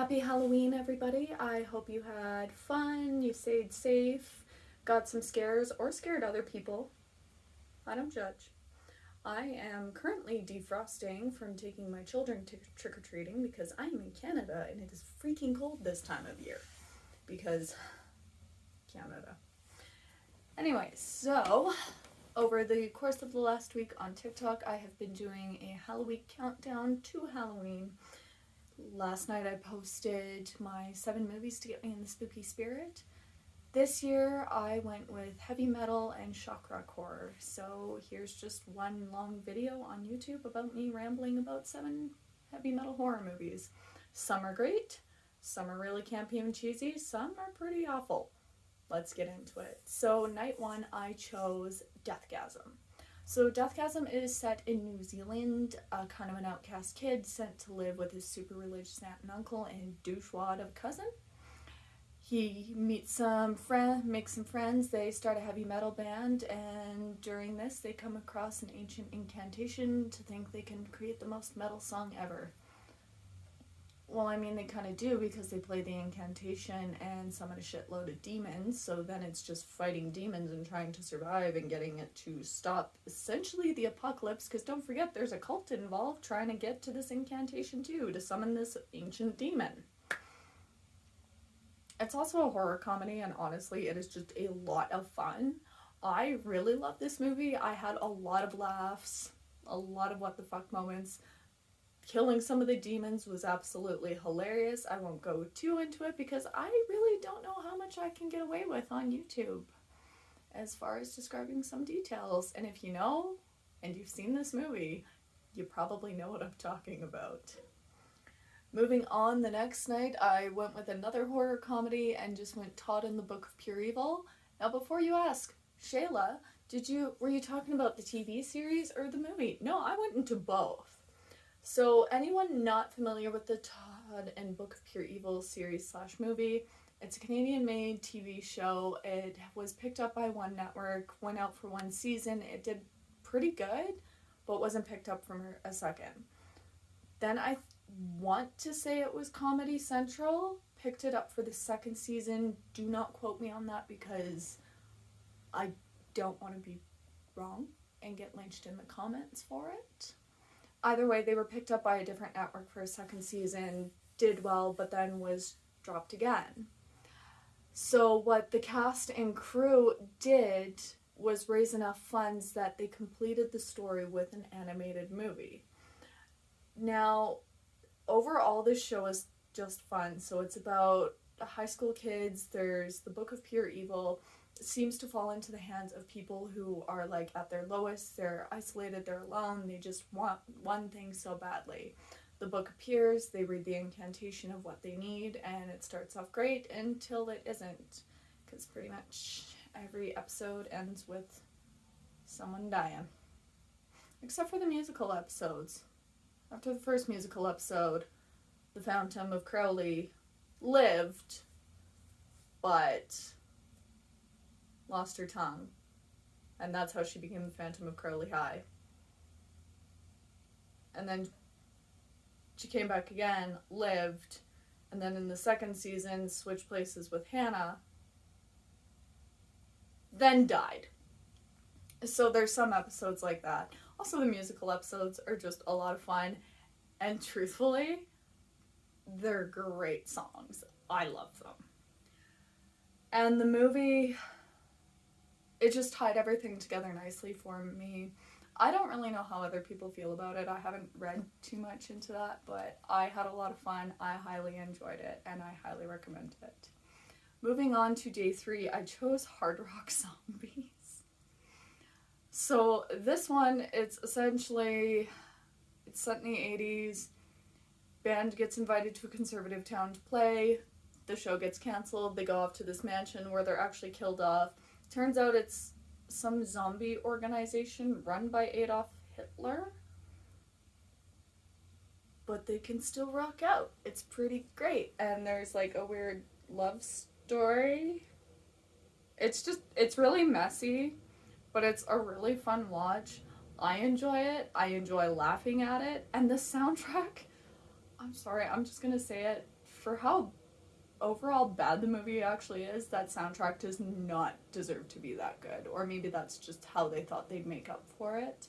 Happy Halloween, everybody. I hope you had fun, you stayed safe, got some scares, or scared other people. I don't judge. I am currently defrosting from taking my children to trick-or-treating because I am in Canada and it is freaking cold this time of year. Because Canada. Anyway, so over the course of the last week on TikTok, I have been doing a Halloweek countdown to Halloween. Last night I posted my 7 movies to get me in the spooky spirit. This year I went with heavy metal and shock rock horror. So here's just one long video on YouTube about me rambling about 7 heavy metal horror movies. Some are great, some are really campy and cheesy, some are pretty awful. Let's get into it. So night 1 I chose Dethgasm. So Dethgasm is set in New Zealand, kind of an outcast kid sent to live with his super religious aunt and uncle and douchewad of cousin. He meets makes some friends, they start a heavy metal band, and during this they come across an ancient incantation to think they can create the most metal song ever. Well, I mean, they kind of do because they play the incantation and summon a shitload of demons, so then it's just fighting demons and trying to survive and getting it to stop essentially the apocalypse, because don't forget there's a cult involved trying to get to this incantation too, to summon this ancient demon. It's also a horror comedy, and honestly, it is just a lot of fun. I really love this movie. I had a lot of laughs, a lot of what the fuck moments. Killing some of the demons was absolutely hilarious. I won't go too into it because I really don't know how much I can get away with on YouTube as far as describing some details. And if you know, and you've seen this movie, you probably know what I'm talking about. Moving on, the next night I went with another horror comedy and just went Todd and the Book of Pure Evil. Now before you ask, Shayla, were you talking about the TV series or the movie? No, I went into both. So anyone not familiar with the Todd and Book of Pure Evil series / movie, it's a Canadian-made TV show. It was picked up by one network, went out for 1 season. It did pretty good, but wasn't picked up from a second. Then I want to say it was Comedy Central, picked it up for the 2nd season. Do not quote me on that because I don't want to be wrong and get lynched in the comments for it. Either way, they were picked up by a different network for a 2nd season, did well, but then was dropped again. So what the cast and crew did was raise enough funds that they completed the story with an animated movie. Now, overall, this show is just fun. So it's about high school kids. There's the Book of Pure Evil. Seems to fall into the hands of people who are like at their lowest, they're isolated, they're alone, they just want one thing so badly. The book appears, they read the incantation of what they need, and it starts off great until it isn't, because pretty much every episode ends with someone dying. Except for the musical episodes. After the first musical episode, the Phantom of Crowley lived, but lost her tongue, and that's how she became the Phantom of Crowley High. And then she came back again, lived, and then in the 2nd season switched places with Hannah, then died. So there's some episodes like that. Also, the musical episodes are just a lot of fun, and truthfully, they're great songs. I love them. And the movie, it just tied everything together nicely for me. I don't really know how other people feel about it. I haven't read too much into that, but I had a lot of fun. I highly enjoyed it, and I highly recommend it. Moving on to day 3, I chose Hard Rock Zombies. So this one, it's set in the 80s. Band gets invited to a conservative town to play. The show gets canceled. They go off to this mansion where they're actually killed off. Turns out it's some zombie organization run by Adolf Hitler. But they can still rock out. It's pretty great. And there's like a weird love story. It's really messy, but it's a really fun watch. I enjoy it. I enjoy laughing at it. And the soundtrack, I'm sorry, I'm just gonna say it, for how overall bad the movie actually is, that soundtrack does not deserve to be that good. Or maybe that's just how they thought they'd make up for it.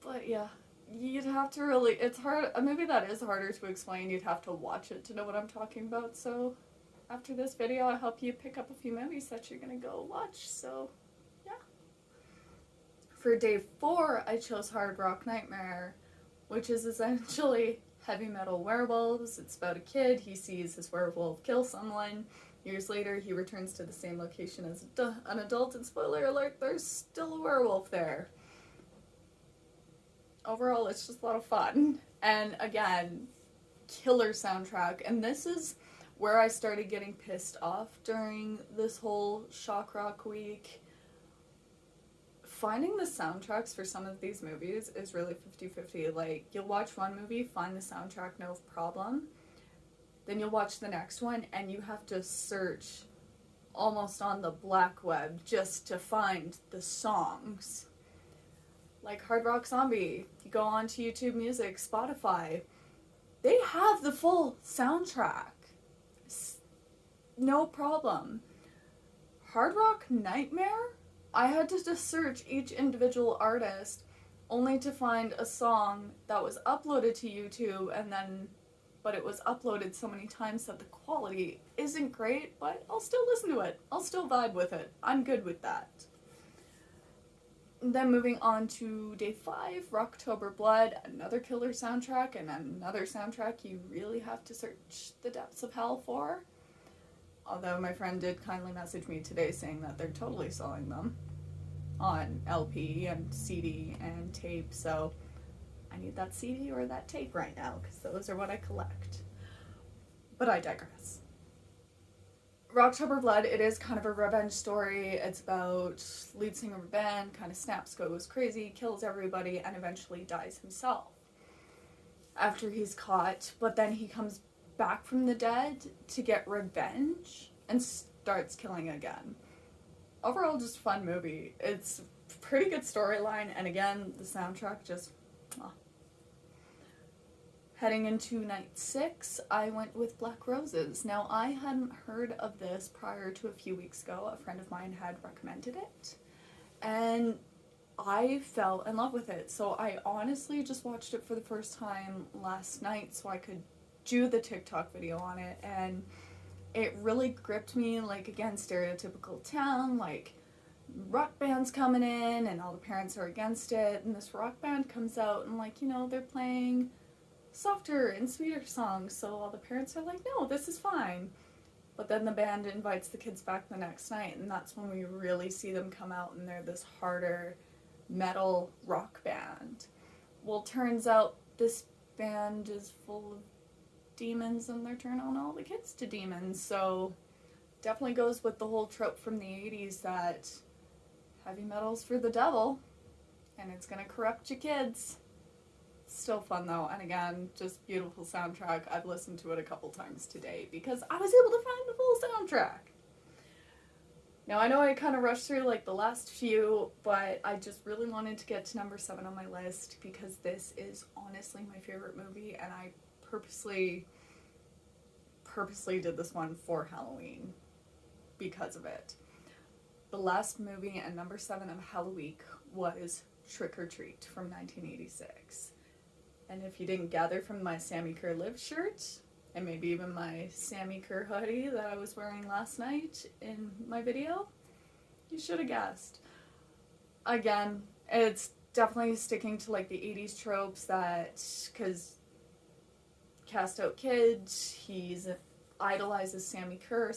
But yeah, you'd have to really, it's hard, a movie that is harder to explain, you'd have to watch it to know what I'm talking about. So after this video, I hope you pick up a few movies that you're gonna go watch. So yeah. For day 4, I chose Hard Rock Nightmare, which is essentially heavy metal werewolves. It's about a kid, he sees his werewolf kill someone. Years later, he returns to the same location as an adult, and spoiler alert, there's still a werewolf there. Overall, it's just a lot of fun. And again, killer soundtrack. And this is where I started getting pissed off during this whole shock rock week. Finding the soundtracks for some of these movies is really 50-50. Like, you'll watch one movie, find the soundtrack, no problem. Then you'll watch the next one, and you have to search almost on the black web just to find the songs. Like Hard Rock Zombie, you go on to YouTube Music, Spotify, they have the full soundtrack. No problem. Hard Rock Nightmare, I had to just search each individual artist only to find a song that was uploaded to YouTube, but it was uploaded so many times that the quality isn't great, but I'll still listen to it. I'll still vibe with it. I'm good with that. Then moving on to day 5, Rocktober Blood, another killer soundtrack, and another soundtrack you really have to search the depths of hell for. Although my friend did kindly message me today saying that they're totally selling them on LP and CD and tape, so I need that CD or that tape right now, because those are what I collect. But I digress. Rocktober Blood, it is kind of a revenge story. It's about lead singer of a band, kind of snaps, goes crazy, kills everybody, and eventually dies himself after he's caught. But then he comes back from the dead to get revenge and starts killing again. Overall, just a fun movie. It's a pretty good storyline, and again, the soundtrack just... Heading into night 6, I went with Black Roses. Now, I hadn't heard of this prior to a few weeks ago. A friend of mine had recommended it, and I fell in love with it. So I honestly just watched it for the first time last night so I could do the TikTok video on it, and it really gripped me. Like, again, stereotypical town, like rock band's coming in and all the parents are against it, and this rock band comes out and, like, you know, they're playing softer and sweeter songs, so all the parents are like, no, this is fine. But then the band invites the kids back the next night, and that's when we really see them come out, and they're this harder metal rock band. Well, turns out this band is full of demons, and they're turning on all the kids to demons, so definitely goes with the whole trope from the 80s that heavy metal's for the devil, and it's gonna corrupt your kids. Still fun though, and again, just beautiful soundtrack. I've listened to it a couple times today because I was able to find the full soundtrack. Now, I know I kind of rushed through like the last few, but I just really wanted to get to number 7 on my list because this is honestly my favorite movie, and I purposely did this one for Halloween because of it. The last movie and number 7 of Halloweek was Trick or Treat from 1986. And if you didn't gather from my Sammy Kerr Live shirt, and maybe even my Sammy Kerr hoodie that I was wearing last night in my video, you should have guessed. Again, it's definitely sticking to like the 80s tropes that, because cast out kids, he's idolizes Sammy Kerr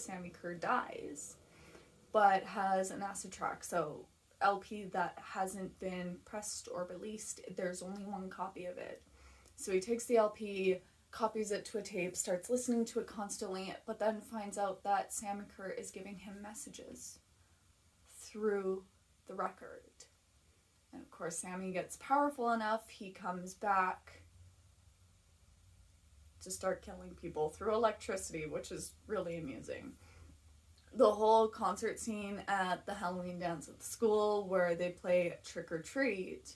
dies, but has an acid track, so LP that hasn't been pressed or released, there's only one copy of it. So he takes the LP, copies it to a tape, starts listening to it constantly, but then finds out that Sammy Kerr is giving him messages through the record. And of course, Sammy gets powerful enough, he comes back to start killing people through electricity, which is really amusing. The whole concert scene at the Halloween dance at the school where they play Trick or Treat,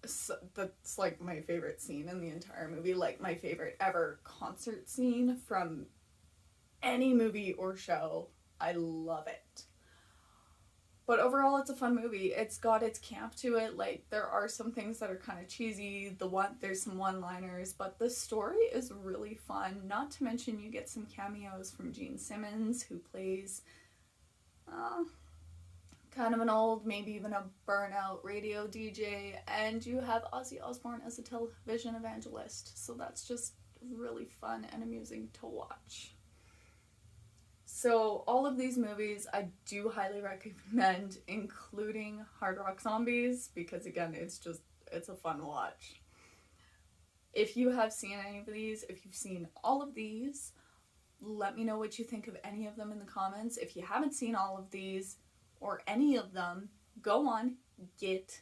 So that's like my favorite scene in the entire movie, like my favorite ever concert scene from any movie or show. I love it. But overall, it's a fun movie. It's got its camp to it. Like, there are some things that are kind of cheesy. There's some one-liners, but the story is really fun. Not to mention, you get some cameos from Gene Simmons, who plays uh, kind of an old, maybe even a burnout radio DJ, and you have Ozzy Osbourne as a television evangelist. So that's just really fun and amusing to watch. So all of these movies I do highly recommend, including Hard Rock Zombies, because again, it's a fun watch. If you have seen any of these, if you've seen all of these, let me know what you think of any of them in the comments. If you haven't seen all of these or any of them, go on, get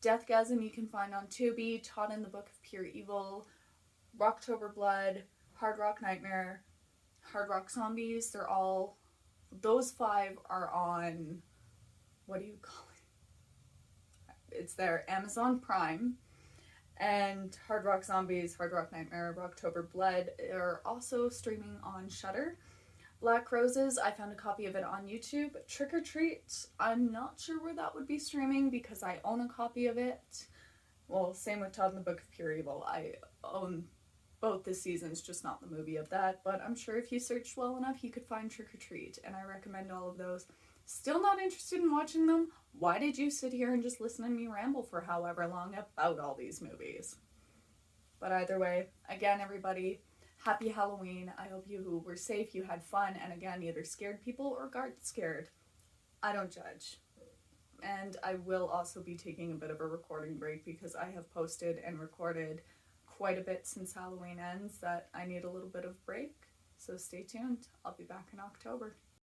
Dethgasm, you can find on Tubi, Todd and the Book of Pure Evil, Rocktober Blood, Hard Rock Nightmare, Hard Rock Zombies. Those 5 are on, what do you call it? It's their Amazon Prime. And Hard Rock Zombies, Hard Rock Nightmare, Rocktober Blood are also streaming on Shudder. Black Roses, I found a copy of it on YouTube. Trick or Treat, I'm not sure where that would be streaming because I own a copy of it. Well, same with Todd and the Book of Pure Evil. I own both the seasons, just not the movie of that, but I'm sure if you searched well enough, you could find Trick or Treat, and I recommend all of those. Still not interested in watching them? Why did you sit here and just listen to me ramble for however long about all these movies? But either way, again, everybody, happy Halloween. I hope you were safe, you had fun, and again, either scared people or got scared. I don't judge. And I will also be taking a bit of a recording break because I have posted and recorded quite a bit since Halloween ends that I need a little bit of break. So stay tuned. I'll be back in October.